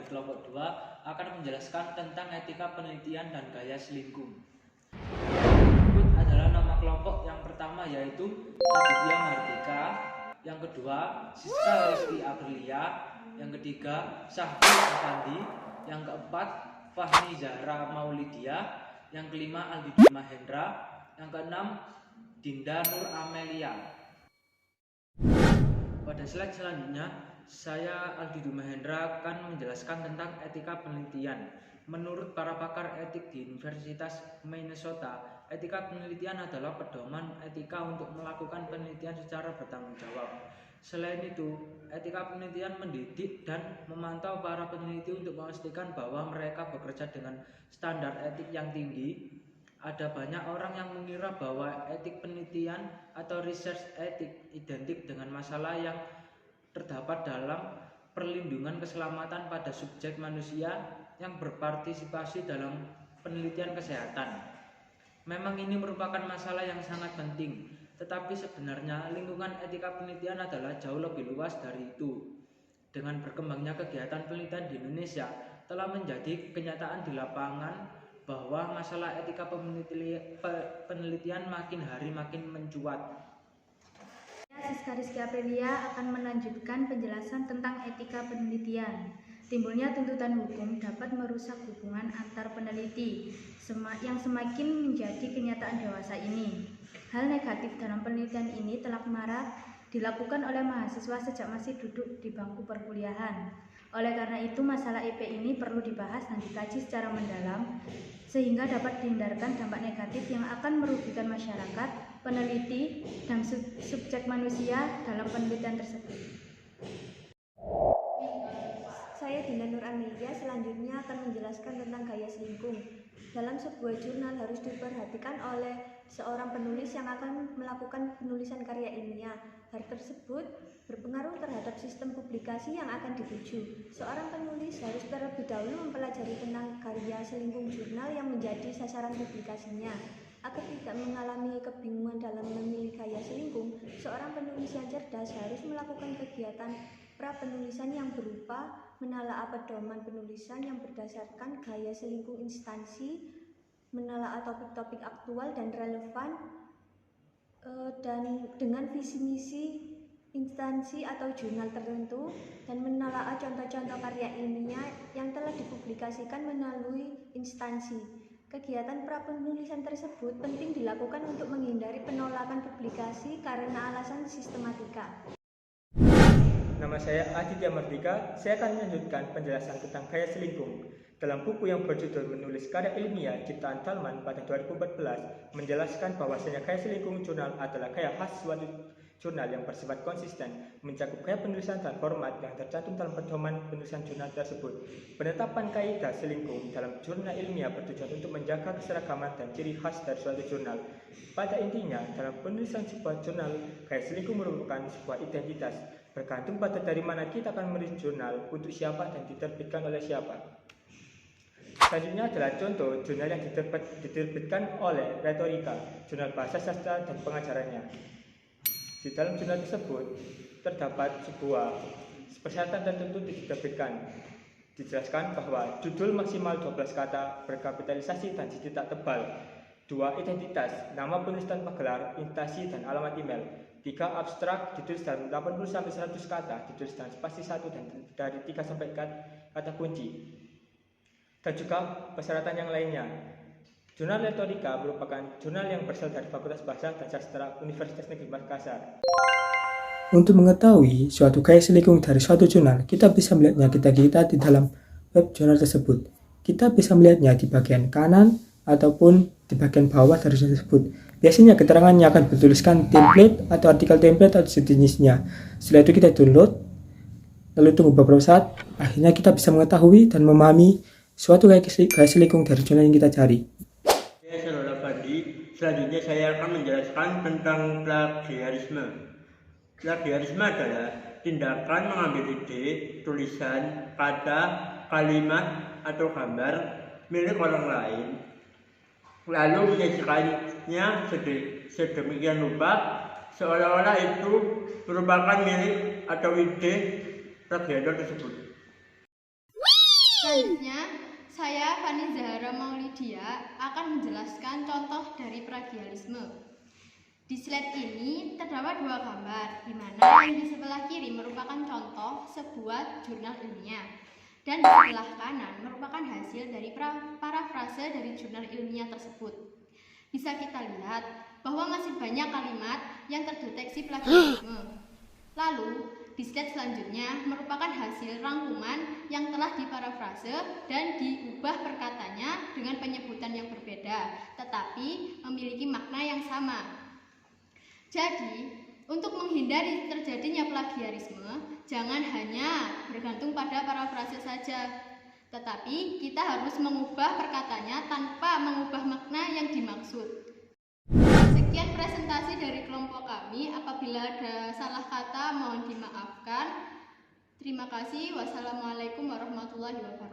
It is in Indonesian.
kelompok 2 akan menjelaskan tentang etika penelitian dan gaya selingkuh. Berikut adalah nama kelompok yang pertama, yaitu Aditya Mardika, yang kedua Siska Rizky Aprilia, yang ketiga Syahdu Afandi, yang keempat Fahmi Zahra Maulidia, yang kelima Aldidu Mahendra, yang keenam Dinda Nur Amelia. Pada slide selanjutnya, saya Aldidu Mahendra akan menjelaskan tentang etika penelitian. Menurut para pakar etik di Universitas Minnesota, etika penelitian adalah pedoman etika untuk melakukan penelitian secara bertanggung jawab. Selain itu, etika penelitian mendidik dan memantau para peneliti untuk memastikan bahwa mereka bekerja dengan standar etik yang tinggi. Ada banyak orang yang mengira bahwa etik penelitian atau research etik identik dengan masalah yang terdapat dalam perlindungan keselamatan pada subjek manusia yang berpartisipasi dalam penelitian kesehatan. Memang ini merupakan masalah yang sangat penting, tetapi sebenarnya lingkungan etika penelitian adalah jauh lebih luas dari itu. Dengan berkembangnya kegiatan penelitian di Indonesia, telah menjadi kenyataan di lapangan bahwa masalah etika penelitian makin hari makin mencuat. Siska Rizky Aprilia akan melanjutkan penjelasan tentang etika penelitian. Timbulnya tuntutan hukum dapat merusak hubungan antar peneliti yang semakin menjadi kenyataan dewasa ini. Hal negatif dalam penelitian ini telah marak dilakukan oleh mahasiswa sejak masih duduk di bangku perkuliahan. Oleh karena itu, masalah IP ini perlu dibahas dan dikaji secara mendalam sehingga dapat dihindarkan dampak negatif yang akan merugikan masyarakat, peneliti, dan subjek manusia dalam penelitian tersebut. Saya Dinda Nur Amelia selanjutnya akan menjelaskan tentang gaya selingkuh. Dalam sebuah jurnal harus diperhatikan oleh seorang penulis yang akan melakukan penulisan karya ilmiah. Hal tersebut berpengaruh terhadap sistem publikasi yang akan dituju. Seorang penulis harus terlebih dahulu mempelajari tentang karya selingkuh jurnal yang menjadi sasaran publikasinya. Agar tidak mengalami kebingungan dalam memilih gaya selingkuh, seorang penulis yang cerdas harus melakukan kegiatan pra-penulisan yang berupa menelaah pedoman penulisan yang berdasarkan gaya selingkuh instansi, menelaah topik-topik aktual dan relevan, dan dengan visi misi instansi atau jurnal tertentu, dan menelaah contoh-contoh karya ilmiah yang telah dipublikasikan melalui instansi. Kegiatan pra-penulisan tersebut penting dilakukan untuk menghindari penolakan publikasi karena alasan sistematika. Nama saya Aditya Mardika. Saya akan melanjutkan penjelasan tentang gaya selingkuh. Dalam buku yang berjudul Menulis Karya Ilmiah ciptaan Thalmann pada 2014 menjelaskan bahwasanya gaya selingkuh jurnal adalah gaya khas suatu jurnal yang bersifat konsisten, mencakup gaya penulisan dan format yang tercantum dalam pedoman penulisan jurnal tersebut. Penetapan kaidah selingkuh dalam jurnal ilmiah bertujuan untuk menjaga keseragaman dan ciri khas dari suatu jurnal. Pada intinya, dalam penulisan sebuah jurnal, gaya selingkuh merupakan sebuah identitas, bergantung pada dari mana kita akan menulis jurnal, untuk siapa dan diterbitkan oleh siapa. Selanjutnya adalah contoh jurnal yang diterbitkan oleh Retorika, jurnal bahasa sastra dan pengajarannya. Di dalam jurnal tersebut terdapat sebuah persyaratan tertentu diterbitkan. Dijelaskan bahwa judul maksimal 12 kata, berkapitalisasi dan dicetak tebal. 2. Identitas, nama penulis tanpa gelar, instansi dan alamat email. 3. Abstrak, ditulis dalam 80-100 kata, ditulis dalam spasi 1 dan dari 3 sampai kata kunci. Dan juga persyaratan yang lainnya. Jurnal Retorika merupakan jurnal yang berasal dari Fakultas Bahasa dan Sastra Universitas Negeri Makassar. Untuk mengetahui suatu gaya selingkuh dari suatu jurnal, kita bisa melihatnya kita di dalam web jurnal tersebut. Kita bisa melihatnya di bagian kanan ataupun di bagian bawah dari jurnal tersebut. Biasanya keterangannya akan bertuliskan template atau artikel template atau sejenisnya. Setelah itu kita download, lalu tunggu beberapa saat, akhirnya kita bisa mengetahui dan memahami suatu gaya selingkuh dari jurnal yang kita cari. Selanjutnya saya akan menjelaskan tentang plagiarisme. Plagiarisme adalah tindakan mengambil ide, tulisan, kata, kalimat, atau gambar milik orang lain, lalu menyajikannya sedemikian rupa seolah-olah itu merupakan milik atau ide plagiator tersebut. Selanjutnya, saya Fani Zahara Maulidia akan menjelaskan contoh dari plagiarisme. Di slide ini terdapat dua gambar, di mana yang di sebelah kiri merupakan contoh sebuah jurnal ilmiah, dan di sebelah kanan merupakan hasil dari parafrase dari jurnal ilmiah tersebut. Bisa kita lihat bahwa masih banyak kalimat yang terdeteksi plagiarisme. Lalu, di slide selanjutnya merupakan hasil rangkuman yang telah diparafrase dan diubah perkataannya dengan penyebutan yang berbeda, tetapi memiliki makna yang sama. Jadi, untuk menghindari terjadinya plagiarisme, jangan hanya bergantung pada parafrase saja, tetapi kita harus mengubah perkataannya tanpa mengubah makna yang dimaksud. Sekian presentasi dari kelompok kami. Apabila ada salah kata, mohon dimaafkan. Terima kasih. Wassalamualaikum warahmatullahi wabarakatuh.